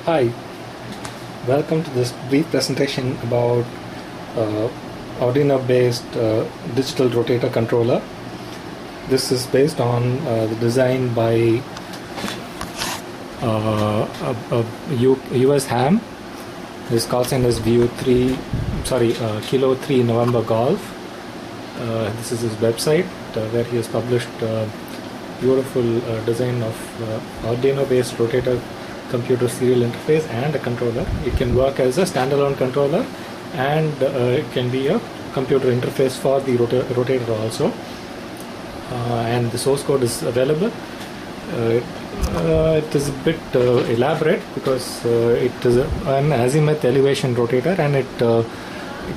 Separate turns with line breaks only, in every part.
Hi, welcome to this brief presentation about Arduino based digital rotator controller. This is based on the design by a US ham. This call sign is Kilo 3 November Golf. This is his website where he has published beautiful design of Arduino based rotator computer serial interface and a controller. It can work as a standalone controller, and it can be a computer interface for the rotator also. And the source code is available. It is a bit elaborate because it is an azimuth elevation rotator, and it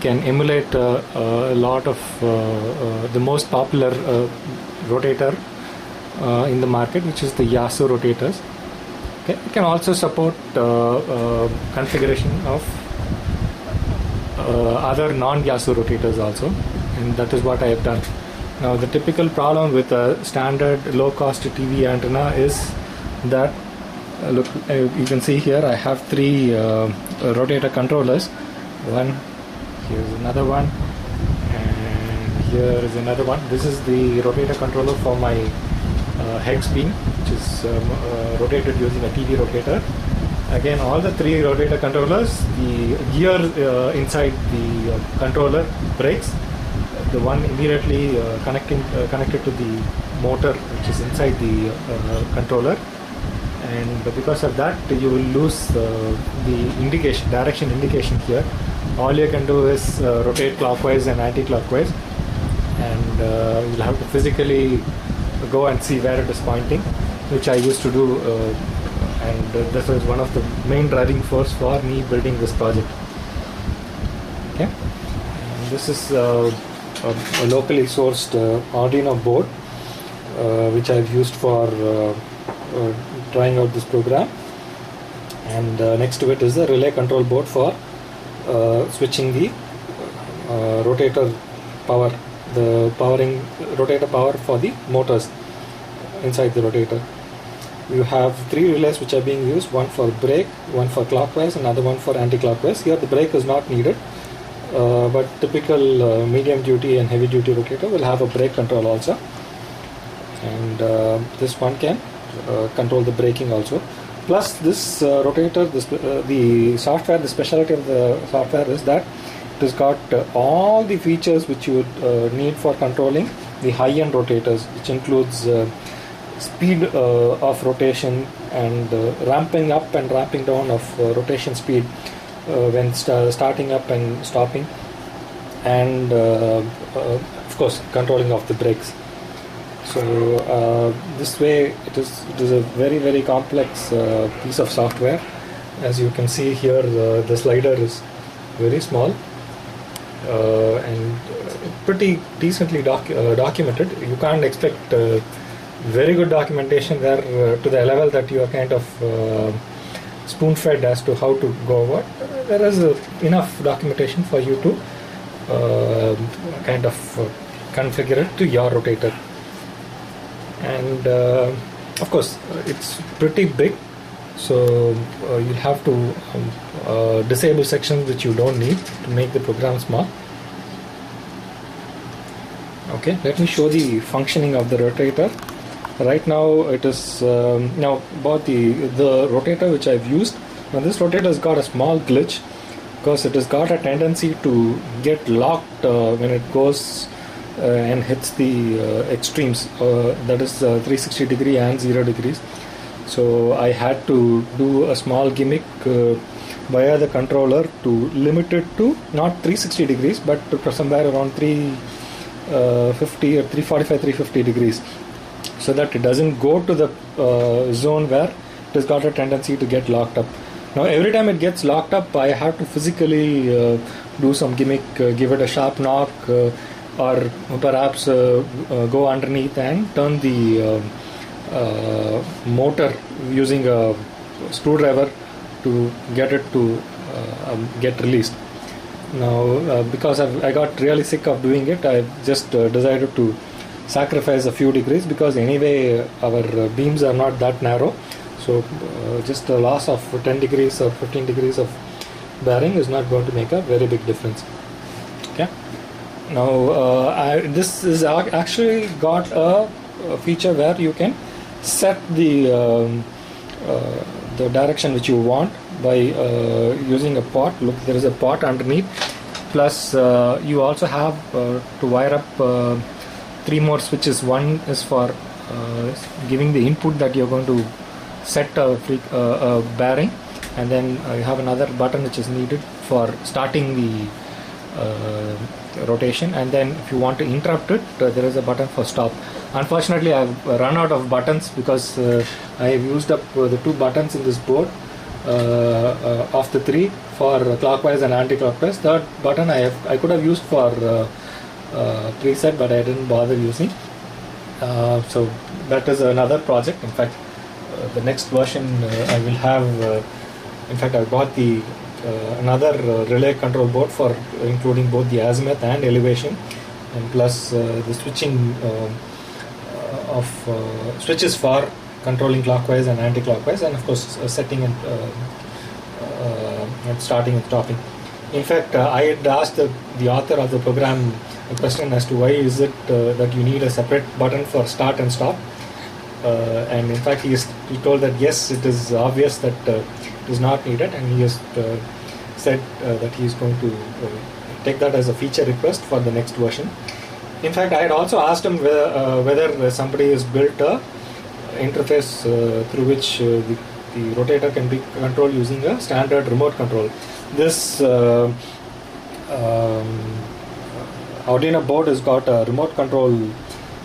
can emulate a lot of the most popular rotator in the market, which is the Yasu rotators. Okay. It can also support configuration of other non-Yasu rotators also, and that is what I have done. Now, the typical problem with a standard low-cost TV antenna is that look, you can see here I have three rotator controllers. One, here's another one, and here is another one. This is the rotator controller for my hex beam, which is rotated using a TV rotator. Again, all the three rotator controllers, the gear inside the controller breaks. The one immediately connected to the motor, which is inside the controller, and because of that you will lose the direction indication here. All you can do is rotate clockwise and anti-clockwise, and you'll have to physically go and see where it is pointing, which I used to do, and this was one of the main driving force for me building this project. Okay, and this is a locally sourced Arduino board which I've used for trying out this program, and next to it is the relay control board for switching the rotator power, the rotator power for the motors inside the rotator. You have three relays which are being used, one for brake, one for clockwise, another one for anti-clockwise. Here the brake is not needed, but typical medium duty and heavy duty rotator will have a brake control also, and this one can control the braking also. Plus this rotator, the software, the specialty of the software is that it has got all the features which you would need for controlling the high-end rotators, which includes speed of rotation and ramping up and ramping down of rotation speed when starting up and stopping, and of course controlling of the brakes. So this way it is a very, very complex piece of software. As you can see here, the slider is very small and pretty decently documented. You can't expect very good documentation there to the level that you are kind of spoon-fed as to how to go about. There is enough documentation for you to kind of configure it to your rotator. And of course it's pretty big, so you'll have to disable sections which you don't need to make the program small. Okay, let me show the functioning of the rotator. Right now it is now about the rotator which I've used. Now this rotator has got a small glitch because it has got a tendency to get locked when it goes and hits the extremes, that is 360 degree and 0 degrees. So I had to do a small gimmick via the controller to limit it to not 360 degrees but to somewhere around 350 or 345, 350 degrees, so that it doesn't go to the zone where it has got a tendency to get locked up. Now every time it gets locked up, I have to physically do some gimmick, give it a sharp knock, or perhaps go underneath and turn the motor using a screwdriver to get it to get released. Now because I got really sick of doing it, I just decided to sacrifice a few degrees, because anyway our beams are not that narrow, So just a loss of 10 degrees or 15 degrees of bearing is not going to make a very big difference. Okay. Now this is actually got a feature where you can set the direction which you want by using a pot. Look, there is a pot underneath. Plus you also have to wire up 3 more switches. One is for giving the input that you're going to set a bearing, and then you have another button which is needed for starting the rotation, and then if you want to interrupt it, there is a button for stop. Unfortunately, I've run out of buttons because I have used up the 2 buttons in this board of the 3 for clockwise and anti-clockwise. Third button I could have used for preset, but I didn't bother using. So that is another project. In fact, the next version I will have. In fact, I bought the another relay control board for including both the azimuth and elevation, and plus the switching of switches for controlling clockwise and anti-clockwise, and of course setting and starting and stopping. In fact, I had asked the author of the program a question as to why is it that you need a separate button for start and stop, and in fact he told that yes, it is obvious that it is not needed, and he has said that he is going to take that as a feature request for the next version. In fact, I had also asked him whether somebody has built a interface through which the rotator can be controlled using a standard remote control. This Arduino board has got a remote control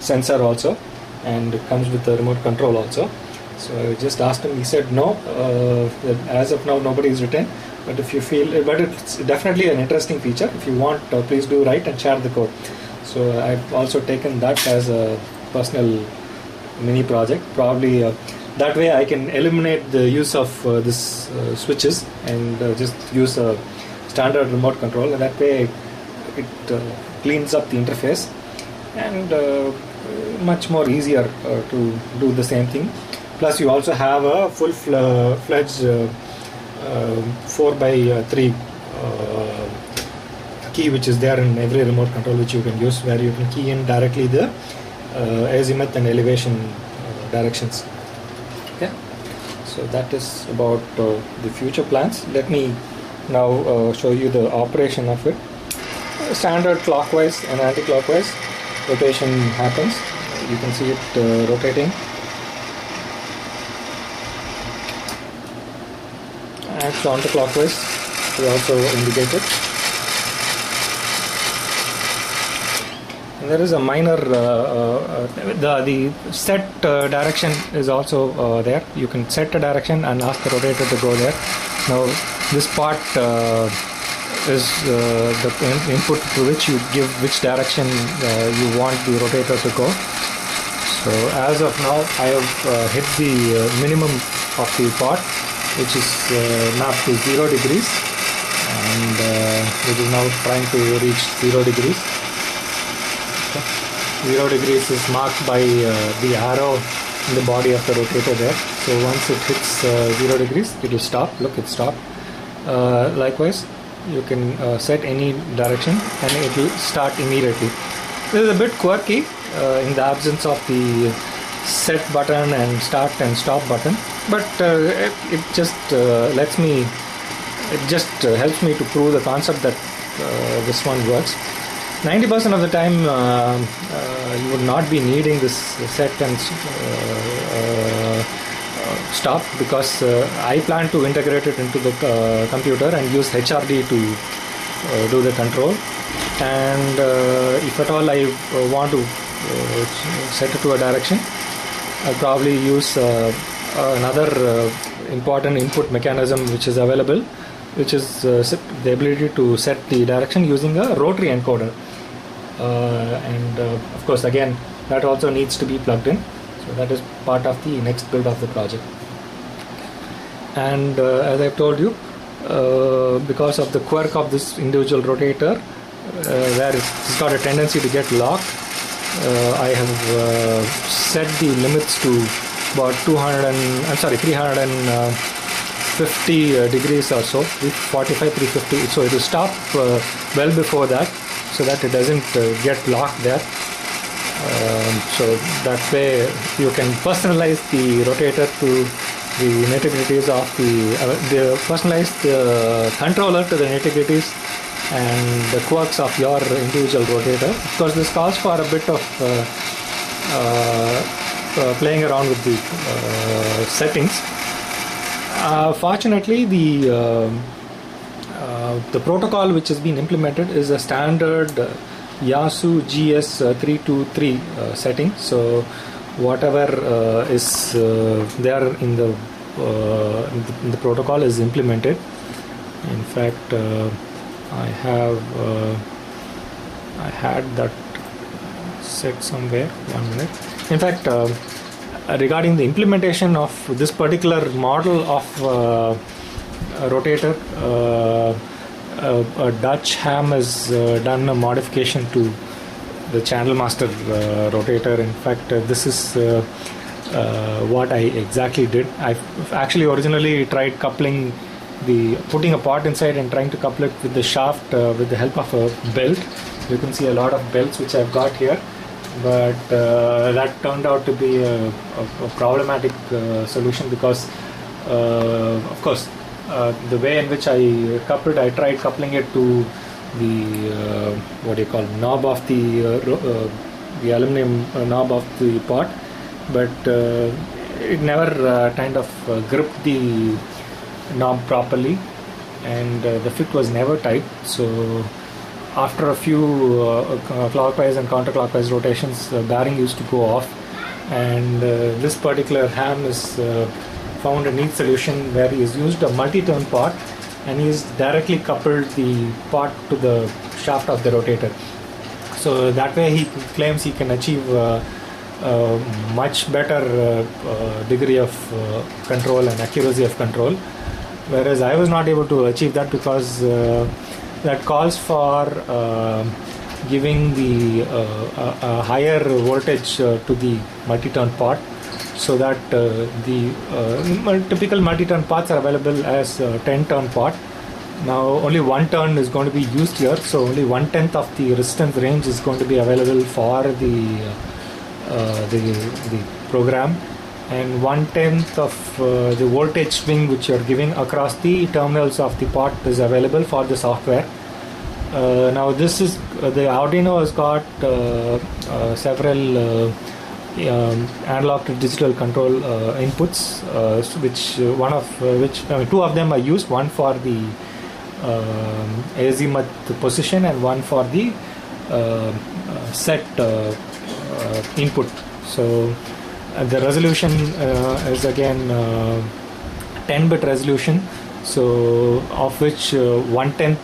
sensor also, and it comes with a remote control also. So I just asked him. He said no. As of now, nobody is written. But if you feel, but it's definitely an interesting feature. If you want, please do write and share the code. So I've also taken that as a personal mini project. Probably that way I can eliminate the use of this switches and just use a standard remote control. And that way it cleans up the interface and much more easier to do the same thing. Plus you also have a full-fledged 4x3 key which is there in every remote control, which you can use, where you can key in directly the azimuth and elevation directions. Okay, so that is about the future plans. Let me now show you the operation of it. Standard clockwise and anti-clockwise rotation happens. You can see it rotating. And counterclockwise is also indicated. And there is a minor the set direction is also there. You can set a direction and ask the rotator to go there. Now this part is the input to which you give which direction you want the rotator to go. So as of now I have hit the minimum of the pot, which is mapped to 0 degrees, and it is now trying to reach 0 degrees. Okay. 0 degrees is marked by the arrow in the body of the rotator there. So once it hits 0 degrees, it will stop. Look, it stopped. Likewise, you can set any direction and it will start immediately. This is a bit quirky in the absence of the set button and start and stop button, but it just lets me, it just helps me to prove the concept that this one works. 90% of the time you would not be needing this set and stop, because I plan to integrate it into the computer and use HRD to do the control, and if at all I want to set it to a direction, I'll probably use another important input mechanism which is available, which is the ability to set the direction using a rotary encoder, and of course again that also needs to be plugged in. So that is part of the next build of the project. And as I've told you, because of the quirk of this individual rotator, where it's got a tendency to get locked, I have set the limits to about 350 degrees or so, 345, 350. So it will stop well before that, so that it doesn't get locked there. So that way you can personalize the rotator to the nitty-gritties of the personalize the controller to the nitty-gritties and the quirks of your individual rotator. Of course, this calls for a bit of playing around with the settings. Fortunately, the protocol which has been implemented is a standard Yasu GS323 setting. So whatever is there in the protocol is implemented. In fact, I had that set somewhere. 1 minute. In fact, regarding the implementation of this particular model of rotator, a Dutch ham has done a modification to the channel master rotator. In fact, this is what I exactly did. I actually originally tried putting a pot inside and trying to couple it with the shaft with the help of a belt. You can see a lot of belts which I've got here, but that turned out to be a problematic solution because of course the way in which I tried coupling it to the knob of the aluminum knob of the pot, but it never kind of gripped the knob properly, and the fit was never tight. So after a few clockwise and counterclockwise rotations, the bearing used to go off, and this particular ham is found a neat solution where he has used a multi-turn pot and he's directly coupled the pot to the shaft of the rotator. So that way he claims he can achieve a much better degree of control and accuracy of control, whereas I was not able to achieve that because that calls for giving the higher voltage to the multi-turn pot, so that the typical multi-turn pots are available as 10-turn pot. Now only 1 turn is going to be used here, so only 1/10 of the resistance range is going to be available for the program, and 1/10 of the voltage swing which you are giving across the terminals of the pot is available for the software. Now this is the Arduino has got several analog to digital control inputs, two of them are used, one for the Azimuth position and one for the set input. So the resolution is again 10-bit resolution, so of which 1/10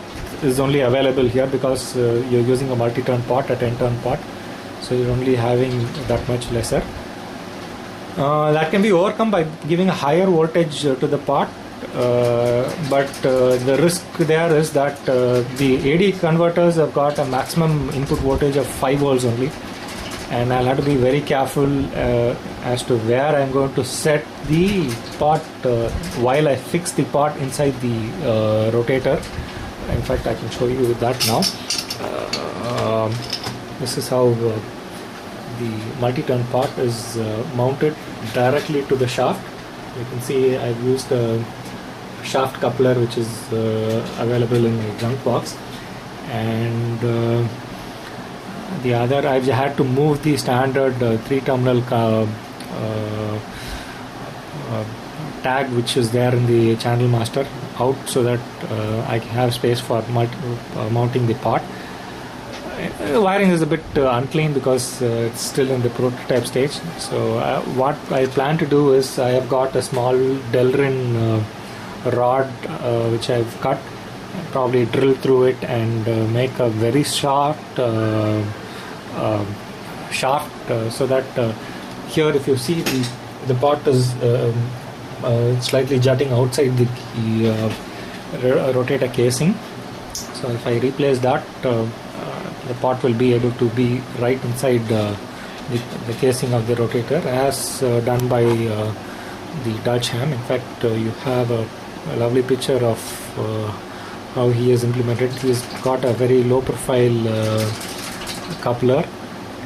is only available here because you're using a multi-turn pot, a 10-turn pot, so you're only having that much lesser. That can be overcome by giving a higher voltage to the pot, but the risk there is that the AD converters have got a maximum input voltage of 5 volts only, and I'll have to be very careful as to where I'm going to set the pot while I fix the pot inside the rotator. In fact, I can show you that now. This is how the multi-turn pot is mounted directly to the shaft. You can see I've used a shaft coupler which is available in the junk box, and the other I've had to move the standard 3-terminal tag which is there in the channel master out, so that I have space for mounting the pot. Wiring is a bit unclean because it's still in the prototype stage. So what I plan to do is I have got a small Delrin rod which I've cut, probably drill through it and make a very short shaft, so that here if you see the pot is slightly jutting outside the rotator casing. So if I replace that, the pot will be able to be right inside the casing of the rotator as done by the Dutch ham. In fact, you have a lovely picture of how he has implemented. He's got a very low profile coupler,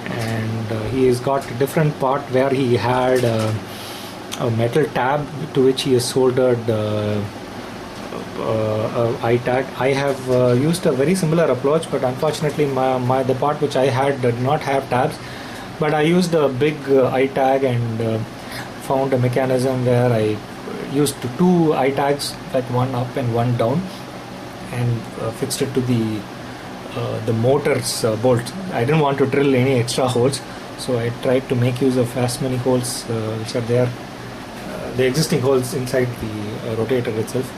and he has got a different part where he had a metal tab to which he has soldered I-tag. I have used a very similar approach, but unfortunately the part which I had did not have tabs, but I used a big I-tag and found a mechanism where I used two I-tags, like one up and one down, and fixed it to the motor's bolt. I didn't want to drill any extra holes, so I tried to make use of as many holes which are there, the existing holes inside the rotator itself.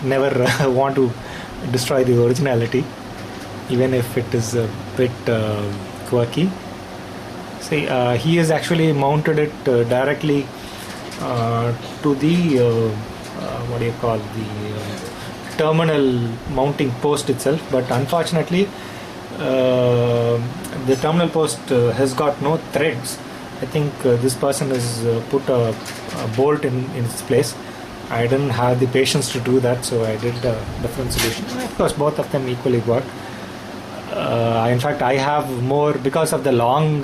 Never want to destroy the originality, even if it is a bit quirky. See, he has actually mounted it directly to the what do you call, the terminal mounting post itself, but unfortunately the terminal post has got no threads. I think this person has put a bolt in its place. I didn't have the patience to do that, so I did a different solution. And of course, both of them equally work. In fact, I have more, because of the long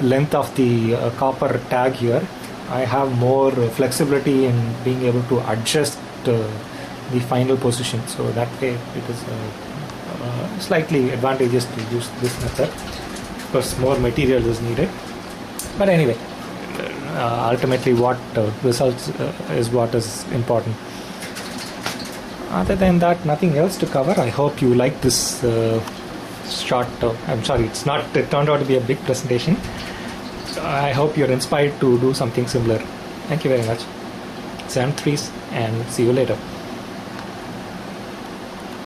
length of the copper tag here, I have more flexibility in being able to adjust the final position. So that way it is slightly advantageous to use this method. Of course, more material is needed. But anyway, ultimately what results is what is important. Other than that, nothing else to cover. I hope you like this short, I'm sorry, it turned out to be a big presentation. I hope you're inspired to do something similar. Thank you very much. Sam Trees, and see you later.